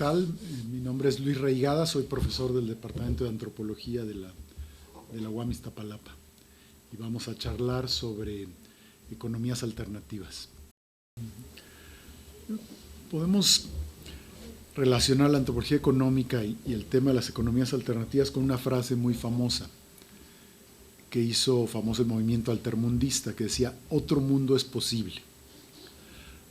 tal? Mi nombre es Luis Reigada, soy profesor del Departamento de Antropología de la UAM Iztapalapa y vamos a charlar sobre economías alternativas. Podemos relacionar la antropología económica y el tema de las economías alternativas con una frase muy famosa que hizo famoso el movimiento altermundista, que decía: otro mundo es posible.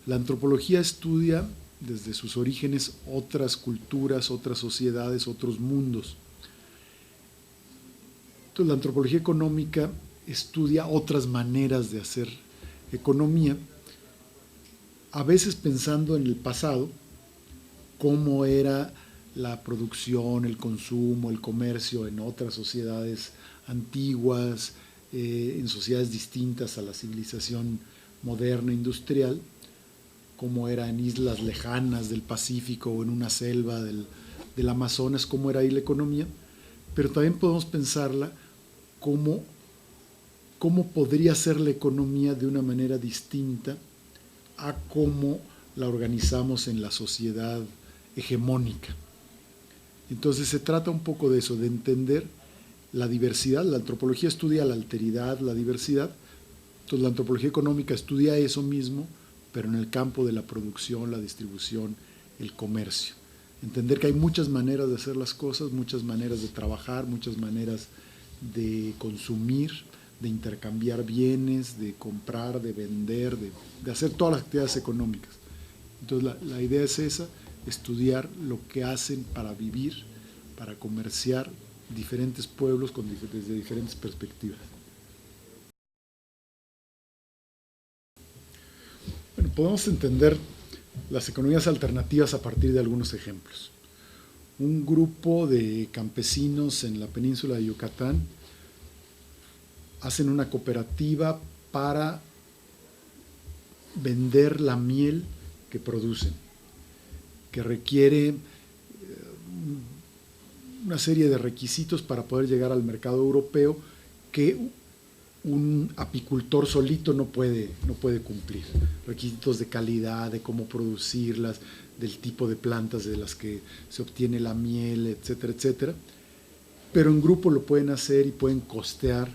La antropología estudia desde sus orígenes otras culturas, otras sociedades, otros mundos. Entonces, la antropología económica estudia otras maneras de hacer economía, a veces pensando en el pasado, cómo era la producción, el consumo, el comercio en otras sociedades antiguas, en sociedades distintas a la civilización moderna industrial, cómo era en islas lejanas del Pacífico o en una selva del Amazonas, cómo era ahí la economía, pero también podemos pensarla cómo podría ser la economía de una manera distinta a cómo la organizamos en la sociedad hegemónica. Entonces se trata un poco de eso, de entender la diversidad. La antropología estudia la alteridad, la diversidad. Entonces la antropología económica estudia eso mismo, pero en el campo de la producción, la distribución, el comercio. Entender que hay muchas maneras de hacer las cosas, muchas maneras de trabajar, muchas maneras de consumir, de intercambiar bienes, de comprar, de vender, de hacer todas las actividades económicas. Entonces la idea es esa, estudiar lo que hacen para vivir, para comerciar diferentes pueblos desde diferentes perspectivas. Bueno, podemos entender las economías alternativas a partir de algunos ejemplos. Un grupo de campesinos en la península de Yucatán hacen una cooperativa para vender la miel que producen, que requiere una serie de requisitos para poder llegar al mercado europeo que un apicultor solito no puede cumplir. Requisitos de calidad, de cómo producirlas, del tipo de plantas de las que se obtiene la miel, etcétera, etcétera. Pero en grupo lo pueden hacer y pueden costear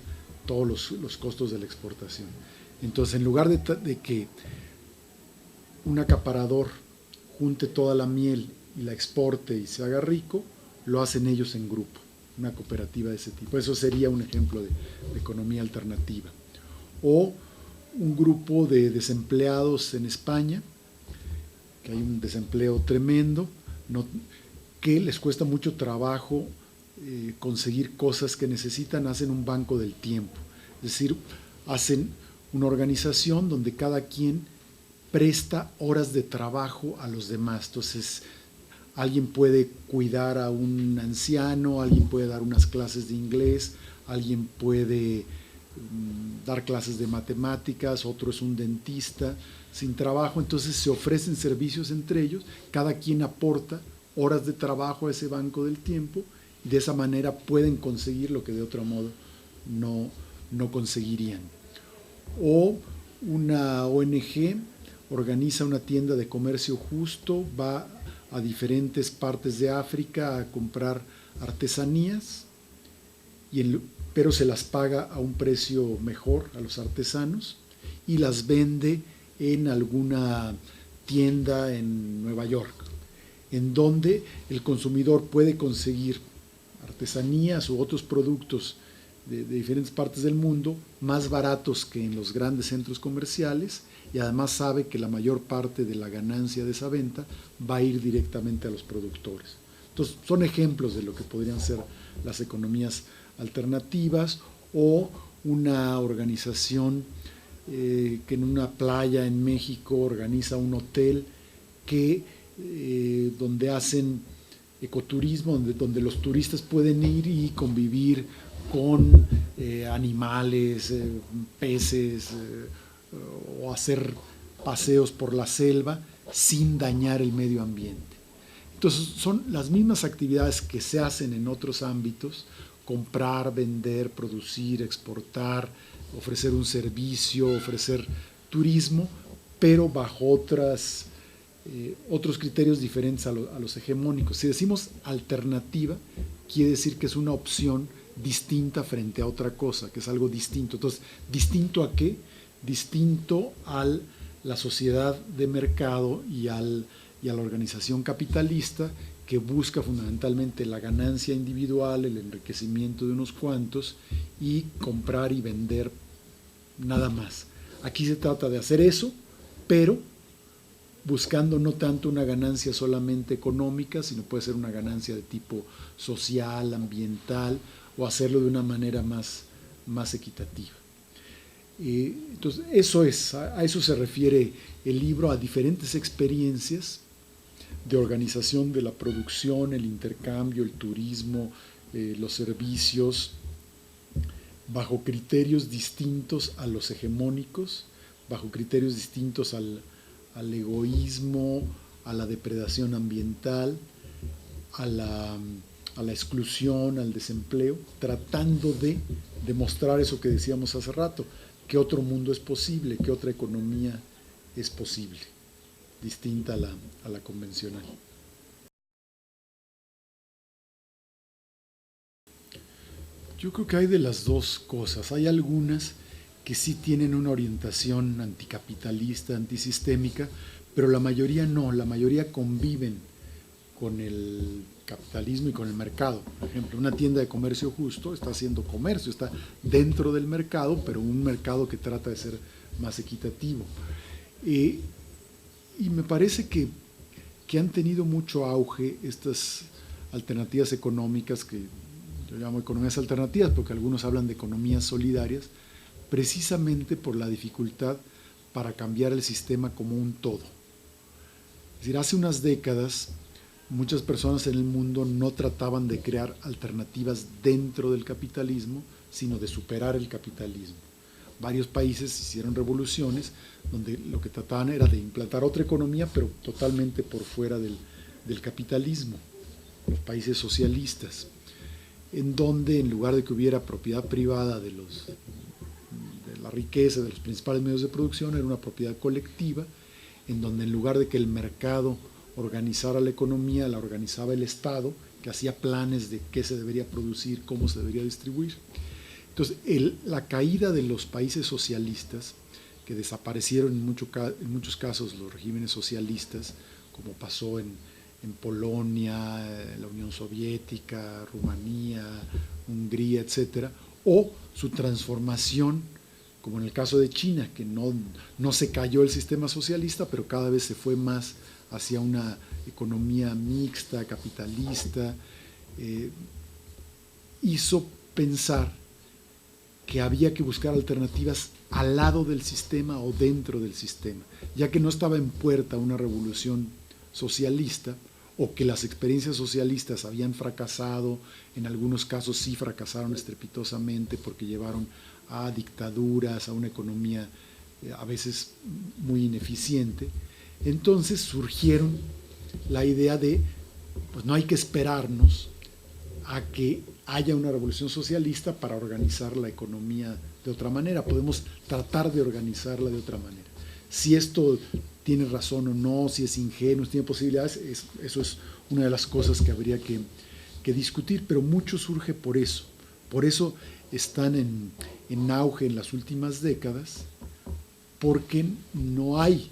todos los costos de la exportación. Entonces, en lugar de que un acaparador junte toda la miel y la exporte y se haga rico, lo hacen ellos en grupo, una cooperativa de ese tipo. Eso sería un ejemplo de economía alternativa. O un grupo de desempleados en España, que hay un desempleo tremendo, que les cuesta mucho trabajo conseguir cosas que necesitan, hacen un banco del tiempo. Es decir, hacen una organización donde cada quien presta horas de trabajo a los demás. Entonces, alguien puede cuidar a un anciano, alguien puede dar unas clases de inglés, alguien puede dar clases de matemáticas, otro es un dentista sin trabajo. Entonces se ofrecen servicios entre ellos, cada quien aporta horas de trabajo a ese banco del tiempo y de esa manera pueden conseguir lo que de otro modo no conseguirían. O una ONG organiza una tienda de comercio justo, va a diferentes partes de África a comprar artesanías, pero se las paga a un precio mejor a los artesanos y las vende en alguna tienda en Nueva York, en donde el consumidor puede conseguir artesanías u otros productos de diferentes partes del mundo más baratos que en los grandes centros comerciales, y además sabe que la mayor parte de la ganancia de esa venta va a ir directamente a los productores. Entonces, son ejemplos de lo que podrían ser las economías alternativas. O una organización que en una playa en México organiza un hotel donde hacen ecoturismo, donde los turistas pueden ir y convivir con animales, peces, o hacer paseos por la selva sin dañar el medio ambiente. Entonces son las mismas actividades que se hacen en otros ámbitos: comprar, vender, producir, exportar, ofrecer un servicio, ofrecer turismo, pero bajo otras otros criterios diferentes a los hegemónicos. Si decimos alternativa, quiere decir que es una opción distinta frente a otra cosa, que es algo distinto. Entonces, ¿distinto a qué? Distinto a la sociedad de mercado y a la organización capitalista, que busca fundamentalmente la ganancia individual, el enriquecimiento de unos cuantos y comprar y vender nada más. Aquí se trata de hacer eso, pero buscando no tanto una ganancia solamente económica, sino puede ser una ganancia de tipo social, ambiental, o hacerlo de una manera más equitativa. Entonces, a eso se refiere el libro, a diferentes experiencias de organización de la producción, el intercambio, el turismo, los servicios, bajo criterios distintos a los hegemónicos, bajo criterios distintos al egoísmo, a la depredación ambiental, a la exclusión, al desempleo, tratando de demostrar eso que decíamos hace rato, que otro mundo es posible, que otra economía es posible, distinta a la convencional. Yo creo que hay de las dos cosas. Hay algunas que sí tienen una orientación anticapitalista, antisistémica, pero la mayoría no, la mayoría conviven con el capitalismo y con el mercado. Por ejemplo, una tienda de comercio justo está haciendo comercio, está dentro del mercado, pero un mercado que trata de ser más equitativo. Y me parece que han tenido mucho auge estas alternativas económicas, que yo llamo economías alternativas, porque algunos hablan de economías solidarias, precisamente por la dificultad para cambiar el sistema como un todo. Es decir, hace unas décadas muchas personas en el mundo no trataban de crear alternativas dentro del capitalismo, sino de superar el capitalismo. Varios países hicieron revoluciones donde lo que trataban era de implantar otra economía, pero totalmente por fuera del capitalismo, los países socialistas, en donde en lugar de que hubiera propiedad privada de la riqueza, de los principales medios de producción, era una propiedad colectiva, en donde en lugar de que el mercado organizara la economía, la organizaba el Estado, que hacía planes de qué se debería producir, cómo se debería distribuir. Entonces, la caída de los países socialistas, que desaparecieron en muchos casos los regímenes socialistas, como pasó en Polonia, la Unión Soviética, Rumanía, Hungría, etc., o su transformación, como en el caso de China, que no se cayó el sistema socialista, pero cada vez se fue más hacia una economía mixta, capitalista, hizo pensar que había que buscar alternativas al lado del sistema o dentro del sistema, ya que no estaba en puerta una revolución socialista, o que las experiencias socialistas habían fracasado, en algunos casos sí fracasaron estrepitosamente porque llevaron a dictaduras, a una economía a veces muy ineficiente. Entonces surgieron la idea de, pues no hay que esperarnos a que haya una revolución socialista para organizar la economía de otra manera, podemos tratar de organizarla de otra manera. Si esto tiene razón o no, si es ingenuo, si tiene posibilidades, eso es una de las cosas que habría que discutir, pero mucho surge por eso están en auge en las últimas décadas, porque no hay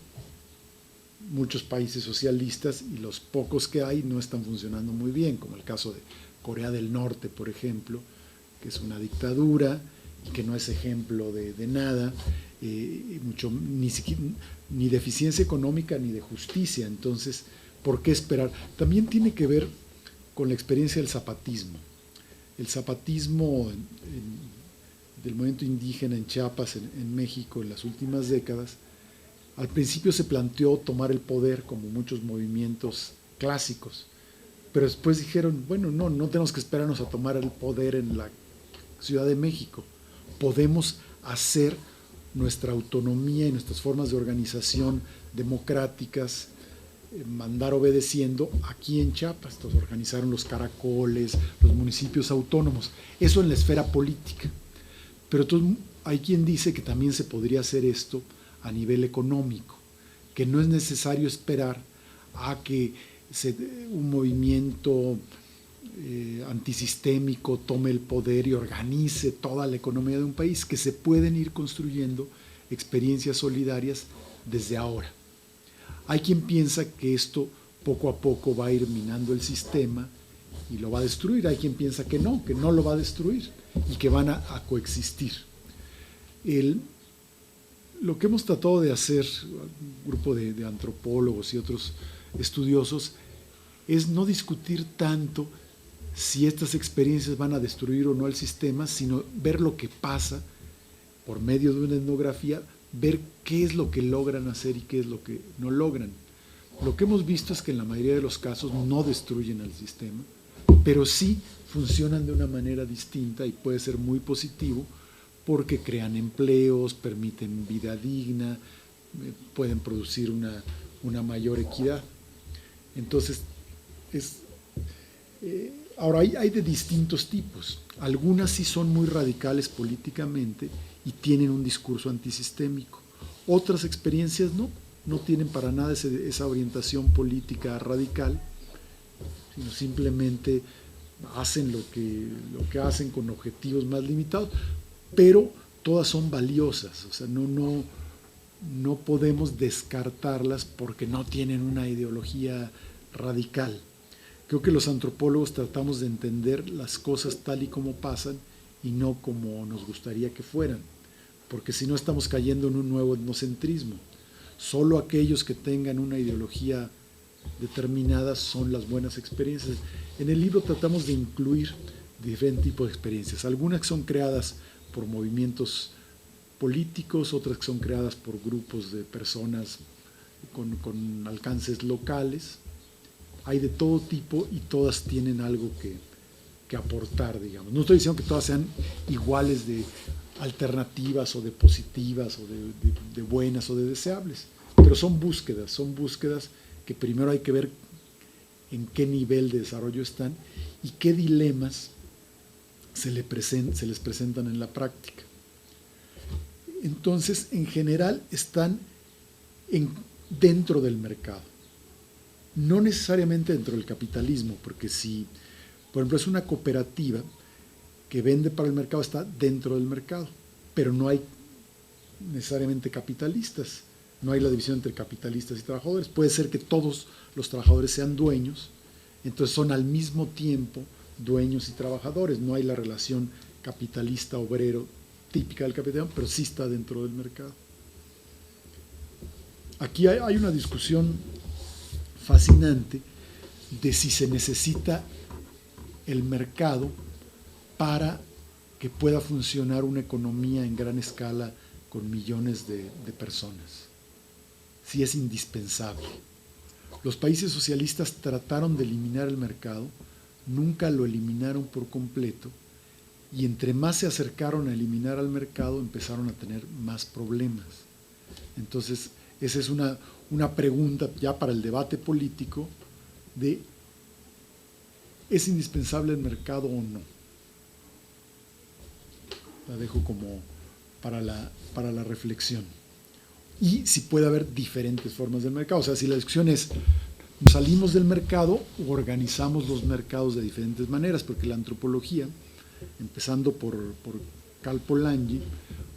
muchos países socialistas y los pocos que hay no están funcionando muy bien, como el caso de Corea del Norte, por ejemplo, que es una dictadura y que no es ejemplo de nada, ni de eficiencia económica ni de justicia. Entonces, ¿por qué esperar? También tiene que ver con la experiencia del zapatismo. El zapatismo del movimiento indígena en Chiapas, en México, en las últimas décadas, al principio se planteó tomar el poder como muchos movimientos clásicos, pero después dijeron, bueno, no tenemos que esperarnos a tomar el poder en la Ciudad de México, podemos hacer nuestra autonomía y nuestras formas de organización democráticas, mandar obedeciendo aquí en Chiapas. Entonces organizaron los caracoles, los municipios autónomos, eso en la esfera política. Pero entonces hay quien dice que también se podría hacer esto a nivel económico, que no es necesario esperar a que un movimiento antisistémico tome el poder y organice toda la economía de un país, que se pueden ir construyendo experiencias solidarias desde ahora. Hay quien piensa que esto poco a poco va a ir minando el sistema y lo va a destruir. Hay quien piensa que no lo va a destruir y que van a coexistir. Lo que hemos tratado de hacer, un grupo de antropólogos y otros estudiosos, es no discutir tanto si estas experiencias van a destruir o no el sistema, sino ver lo que pasa por medio de una etnografía, ver qué es lo que logran hacer y qué es lo que no logran. Lo que hemos visto es que en la mayoría de los casos no destruyen al sistema, pero sí funcionan de una manera distinta y puede ser muy positivo porque crean empleos, permiten vida digna, pueden producir una mayor equidad. Entonces, ahora hay de distintos tipos. Algunas sí son muy radicales políticamente y tienen un discurso antisistémico. Otras experiencias no tienen para nada esa orientación política radical, sino simplemente hacen lo que hacen con objetivos más limitados, pero todas son valiosas. O sea, no podemos descartarlas porque no tienen una ideología radical. Creo que los antropólogos tratamos de entender las cosas tal y como pasan y no como nos gustaría que fueran, porque si no estamos cayendo en un nuevo etnocentrismo. Solo aquellos que tengan una ideología determinada son las buenas experiencias. En el libro tratamos de incluir diferentes tipos de experiencias. Algunas que son creadas por movimientos políticos, otras que son creadas por grupos de personas con alcances locales. Hay de todo tipo y todas tienen algo que aportar, digamos. No estoy diciendo que todas sean iguales de alternativas o de positivas o de buenas o de deseables, pero son búsquedas que primero hay que ver en qué nivel de desarrollo están y qué dilemas se les presentan en la práctica. Entonces, en general, están dentro del mercado. No necesariamente dentro del capitalismo, porque si, por ejemplo, es una cooperativa que vende para el mercado, está dentro del mercado, pero no hay necesariamente capitalistas, no hay la división entre capitalistas y trabajadores. Puede ser que todos los trabajadores sean dueños, entonces son al mismo tiempo dueños y trabajadores, no hay la relación capitalista-obrero típica del capitalismo, pero sí está dentro del mercado. Aquí hay una discusión fascinante de si se necesita el mercado para que pueda funcionar una economía en gran escala con millones de personas. Si es indispensable. Los países socialistas trataron de eliminar el mercado, nunca lo eliminaron por completo, y entre más se acercaron a eliminar al mercado, empezaron a tener más problemas. Entonces, esa es una pregunta ya para el debate político de ¿es indispensable el mercado o no? La dejo como para la reflexión. Y si puede haber diferentes formas del mercado. O sea, si la discusión es salimos del mercado o organizamos los mercados de diferentes maneras, porque la antropología, empezando por Karl Polanyi,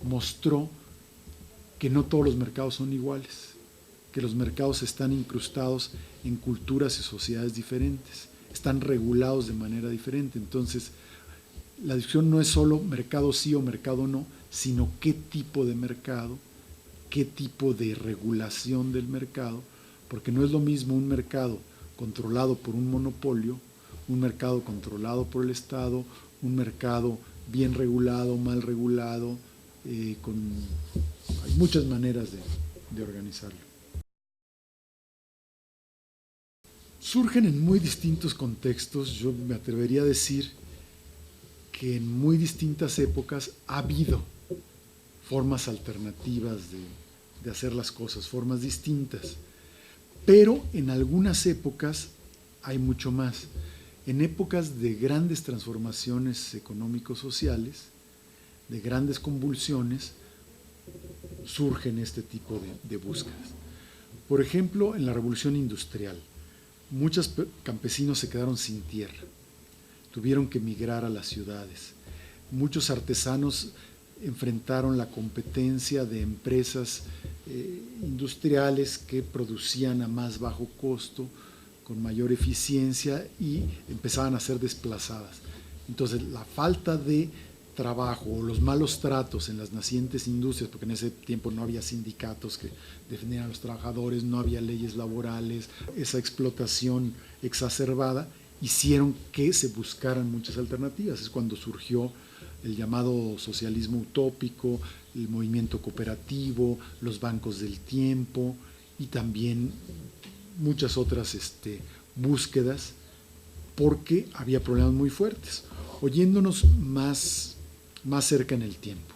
mostró que no todos los mercados son iguales, que los mercados están incrustados en culturas y sociedades diferentes, están regulados de manera diferente. Entonces, la discusión no es solo mercado sí o mercado no, sino qué tipo de mercado, qué tipo de regulación del mercado, porque no es lo mismo un mercado controlado por un monopolio, un mercado controlado por el Estado, un mercado bien regulado, mal regulado, hay muchas maneras de organizarlo. Surgen en muy distintos contextos. Yo me atrevería a decir que en muy distintas épocas ha habido formas alternativas de hacer las cosas, formas distintas, pero en algunas épocas hay mucho más. En épocas de grandes transformaciones económico-sociales, de grandes convulsiones, surgen este tipo de búsquedas. Por ejemplo, en la Revolución Industrial, muchos campesinos se quedaron sin tierra, tuvieron que emigrar a las ciudades. Muchos artesanos enfrentaron la competencia de empresas industriales que producían a más bajo costo, con mayor eficiencia, y empezaban a ser desplazadas. Entonces, la falta de trabajo o los malos tratos en las nacientes industrias, porque en ese tiempo no había sindicatos que defendieran a los trabajadores, no había leyes laborales, esa explotación exacerbada hicieron que se buscaran muchas alternativas. Es cuando surgió el llamado socialismo utópico, el movimiento cooperativo, los bancos del tiempo y también muchas otras búsquedas, porque había problemas muy fuertes. Oyéndonos más cerca en el tiempo,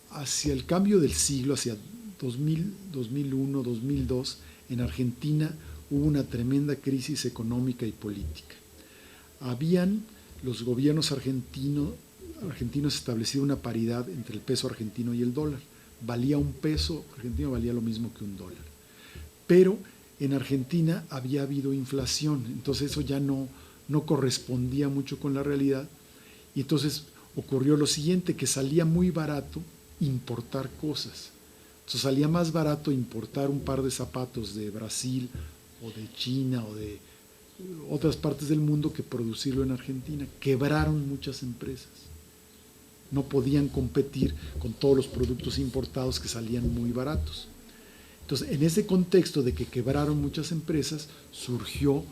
hacia el cambio del siglo, hacia 2000, 2001, 2002, en Argentina hubo una tremenda crisis económica y política. Los gobiernos argentinos establecido una paridad entre el peso argentino y el dólar. Valía un peso argentino, valía lo mismo que un dólar. Pero en Argentina había habido inflación, entonces eso ya no correspondía mucho con la realidad, y entonces ocurrió lo siguiente, que salía muy barato importar cosas. Entonces salía más barato importar un par de zapatos de Brasil o de China o de otras partes del mundo que producirlo en Argentina. Quebraron muchas empresas. No podían competir con todos los productos importados que salían muy baratos. Entonces, en ese contexto de que quebraron muchas empresas, surgió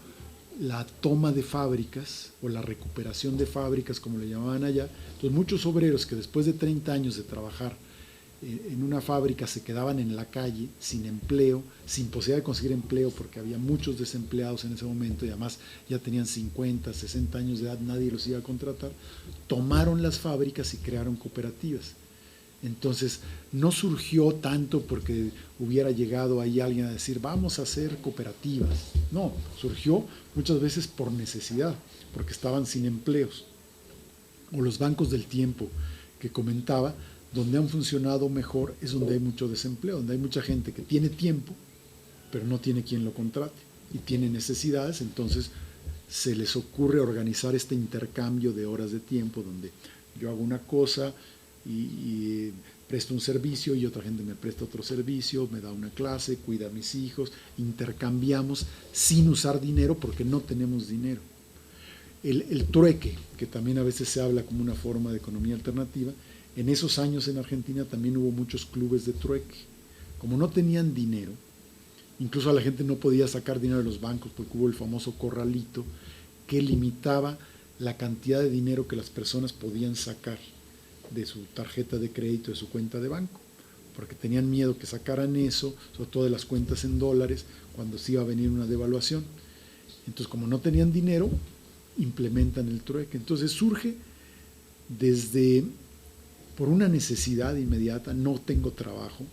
la toma de fábricas o la recuperación de fábricas, como le llamaban allá. Entonces, muchos obreros que después de 30 años de trabajar en una fábrica se quedaban en la calle sin empleo, sin posibilidad de conseguir empleo porque había muchos desempleados en ese momento y además ya tenían 50, 60 años de edad, nadie los iba a contratar, tomaron las fábricas y crearon cooperativas. Entonces no surgió tanto porque hubiera llegado ahí alguien a decir vamos a hacer cooperativas, no, surgió muchas veces por necesidad, porque estaban sin empleos. O los bancos del tiempo que comentaba, donde han funcionado mejor es donde hay mucho desempleo, donde hay mucha gente que tiene tiempo, pero no tiene quien lo contrate y tiene necesidades, entonces se les ocurre organizar este intercambio de horas de tiempo donde yo hago una cosa y presto un servicio y otra gente me presta otro servicio, me da una clase, cuida a mis hijos, intercambiamos sin usar dinero porque no tenemos dinero. El trueque, que también a veces se habla como una forma de economía alternativa, en esos años en Argentina también hubo muchos clubes de trueque. Como no tenían dinero, incluso a la gente no podía sacar dinero de los bancos porque hubo el famoso corralito que limitaba la cantidad de dinero que las personas podían sacar de su tarjeta de crédito, de su cuenta de banco, porque tenían miedo que sacaran eso, sobre todo de las cuentas en dólares, cuando se iba a venir una devaluación. Entonces, como no tenían dinero, implementan el trueque. Entonces surge por una necesidad inmediata, no tengo trabajo,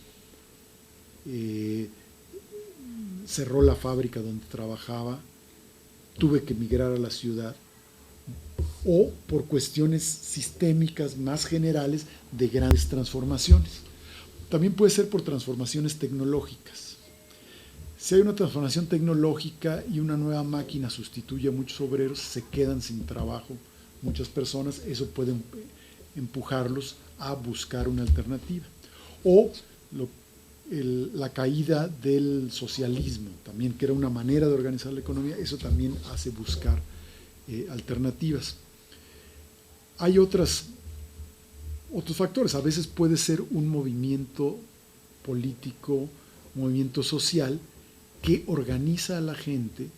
cerró la fábrica donde trabajaba, tuve que emigrar a la ciudad, o por cuestiones sistémicas más generales de grandes transformaciones. También puede ser por transformaciones tecnológicas. Si hay una transformación tecnológica y una nueva máquina sustituye a muchos obreros, se quedan sin trabajo muchas personas, eso puede empujarlos a buscar una alternativa. O la caída del socialismo, también, que era una manera de organizar la economía, eso también hace buscar alternativas. Hay otros factores, a veces puede ser un movimiento político, un movimiento social que organiza a la gente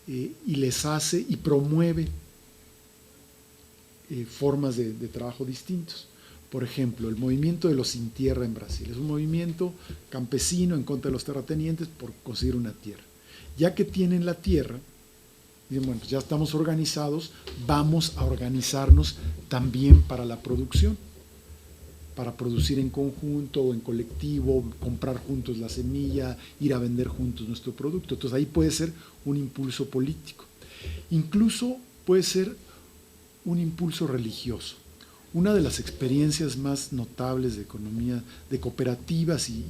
y les hace y promueve formas de trabajo distintos. Por ejemplo, el movimiento de los sin tierra en Brasil es un movimiento campesino en contra de los terratenientes por conseguir una tierra. Ya que tienen la tierra, dicen, bueno, pues ya estamos organizados, vamos a organizarnos también para la producción, para producir en conjunto o en colectivo, comprar juntos la semilla, ir a vender juntos nuestro producto. Entonces ahí puede ser un impulso político. Incluso puede ser un impulso religioso. Una de las experiencias más notables de economía, de cooperativas y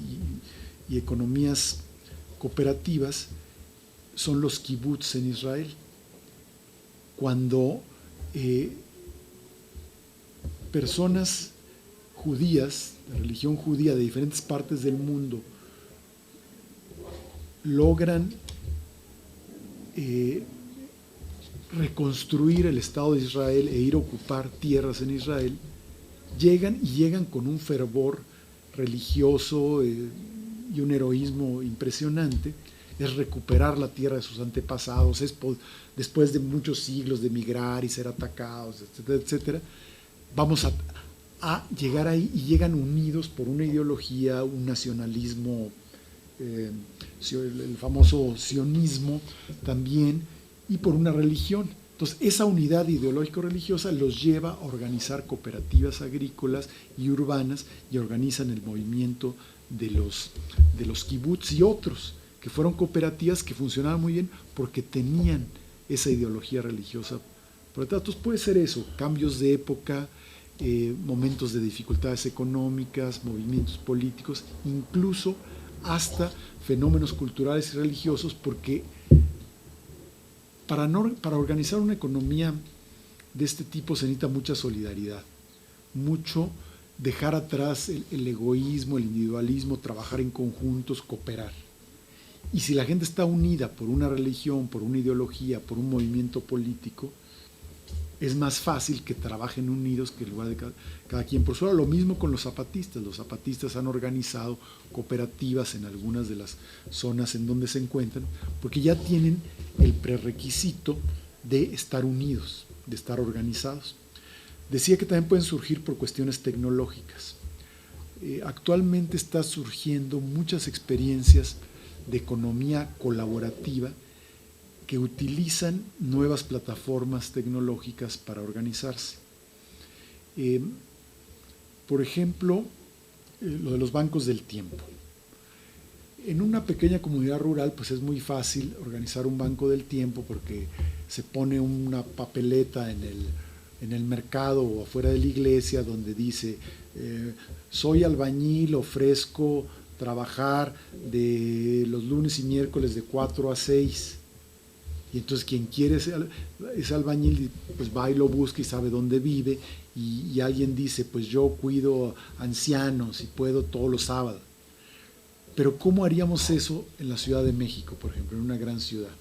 y economías cooperativas son los kibbutz en Israel. Cuando personas judías, de religión judía de diferentes partes del mundo, logran reconstruir el Estado de Israel e ir a ocupar tierras en Israel, llegan con un fervor religioso y un heroísmo impresionante. Es recuperar la tierra de sus antepasados, después de muchos siglos de migrar y ser atacados, etcétera, etcétera. Vamos a llegar ahí, y llegan unidos por una ideología, un nacionalismo, el famoso sionismo también, y por una religión. Entonces, esa unidad ideológico-religiosa los lleva a organizar cooperativas agrícolas y urbanas, y organizan el movimiento de los kibbutz y otros, que fueron cooperativas que funcionaban muy bien porque tenían esa ideología religiosa. Por lo tanto, puede ser eso, cambios de época, momentos de dificultades económicas, movimientos políticos, incluso hasta fenómenos culturales y religiosos, porque para organizar una economía de este tipo se necesita mucha solidaridad, mucho dejar atrás el egoísmo, el individualismo, trabajar en conjuntos, cooperar. Y si la gente está unida por una religión, por una ideología, por un movimiento político, es más fácil que trabajen unidos que en lugar de cada quien por su lado. Lo mismo con los zapatistas. Los zapatistas han organizado cooperativas en algunas de las zonas en donde se encuentran, porque ya tienen el prerequisito de estar unidos, de estar organizados. Decía que también pueden surgir por cuestiones tecnológicas. Actualmente está surgiendo muchas experiencias de economía colaborativa que utilizan nuevas plataformas tecnológicas para organizarse. Por ejemplo, lo de los bancos del tiempo. En una pequeña comunidad rural, pues es muy fácil organizar un banco del tiempo porque se pone una papeleta en el mercado o afuera de la iglesia donde dice, soy albañil, ofrezco trabajar de los lunes y miércoles de 4 a 6. Y entonces quien quiere ese albañil, pues va y lo busca y sabe dónde vive, y alguien dice, pues yo cuido ancianos y puedo todos los sábados. Pero ¿cómo haríamos eso en la Ciudad de México, por ejemplo, en una gran ciudad?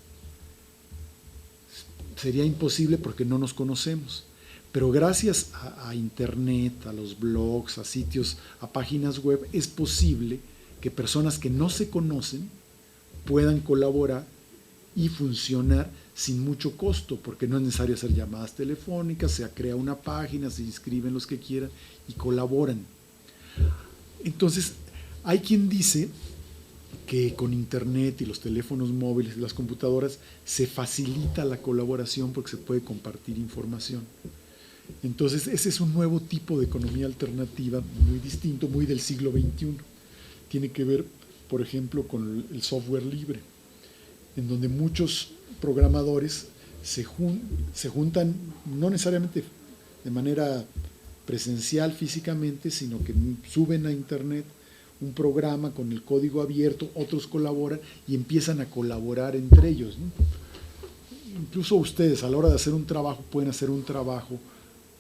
Sería imposible porque no nos conocemos. Pero gracias a Internet, a los blogs, a sitios, a páginas web, es posible que personas que no se conocen puedan colaborar y funcionar sin mucho costo, porque no es necesario hacer llamadas telefónicas, se crea una página, se inscriben los que quieran y colaboran. Entonces, hay quien dice que con Internet y los teléfonos móviles y las computadoras se facilita la colaboración porque se puede compartir información. Entonces, ese es un nuevo tipo de economía alternativa muy distinto, muy del siglo XXI. Tiene que ver, por ejemplo, con el software libre, en donde muchos programadores se juntan, no necesariamente de manera presencial físicamente, sino que suben a Internet un programa con el código abierto, otros colaboran y empiezan a colaborar entre ellos, ¿no? Incluso ustedes a la hora de hacer un trabajo pueden hacer un trabajo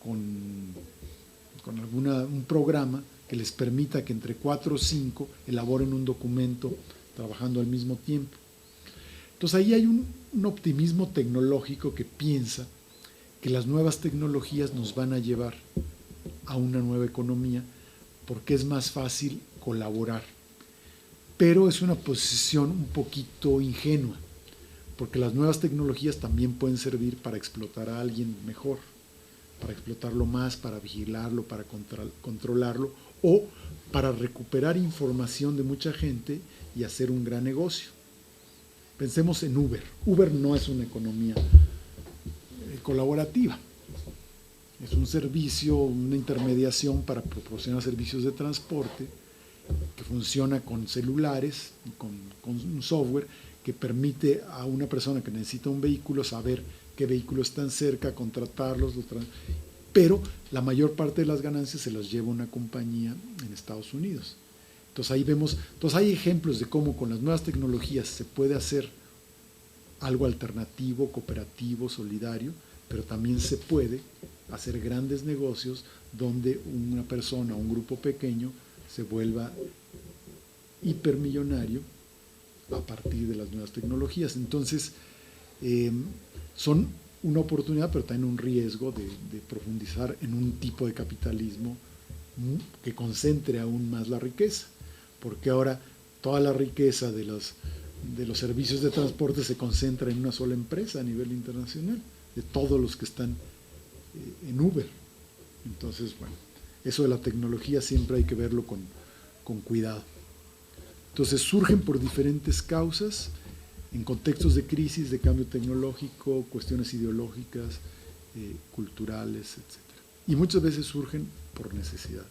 con un programa que les permita que entre 4 o 5 elaboren un documento trabajando al mismo tiempo. Entonces ahí hay un optimismo tecnológico que piensa que las nuevas tecnologías nos van a llevar a una nueva economía porque es más fácil colaborar. Pero es una posición un poquito ingenua, porque las nuevas tecnologías también pueden servir para explotar a alguien mejor, para explotarlo más, para vigilarlo, para controlarlo, o para recuperar información de mucha gente y hacer un gran negocio. Pensemos en Uber. Uber no es una economía colaborativa. Es un servicio, una intermediación para proporcionar servicios de transporte que funciona con celulares, con un software que permite a una persona que necesita un vehículo saber qué vehículos están cerca, contratarlos, pero la mayor parte de las ganancias se las lleva una compañía en Estados Unidos. Entonces ahí vemos, entonces hay ejemplos de cómo con las nuevas tecnologías se puede hacer algo alternativo, cooperativo, solidario, pero también se puede hacer grandes negocios donde una persona, un grupo pequeño, se vuelva hipermillonario a partir de las nuevas tecnologías. Entonces, son una oportunidad, pero también un riesgo de profundizar en un tipo de capitalismo que concentre aún más la riqueza, porque ahora toda la riqueza de los servicios de transporte se concentra en una sola empresa a nivel internacional, de todos los que están en Uber. Entonces, bueno, eso de la tecnología siempre hay que verlo con cuidado. Entonces surgen por diferentes causas, en contextos de crisis, de cambio tecnológico, cuestiones ideológicas, culturales, etc. Y muchas veces surgen por necesidad.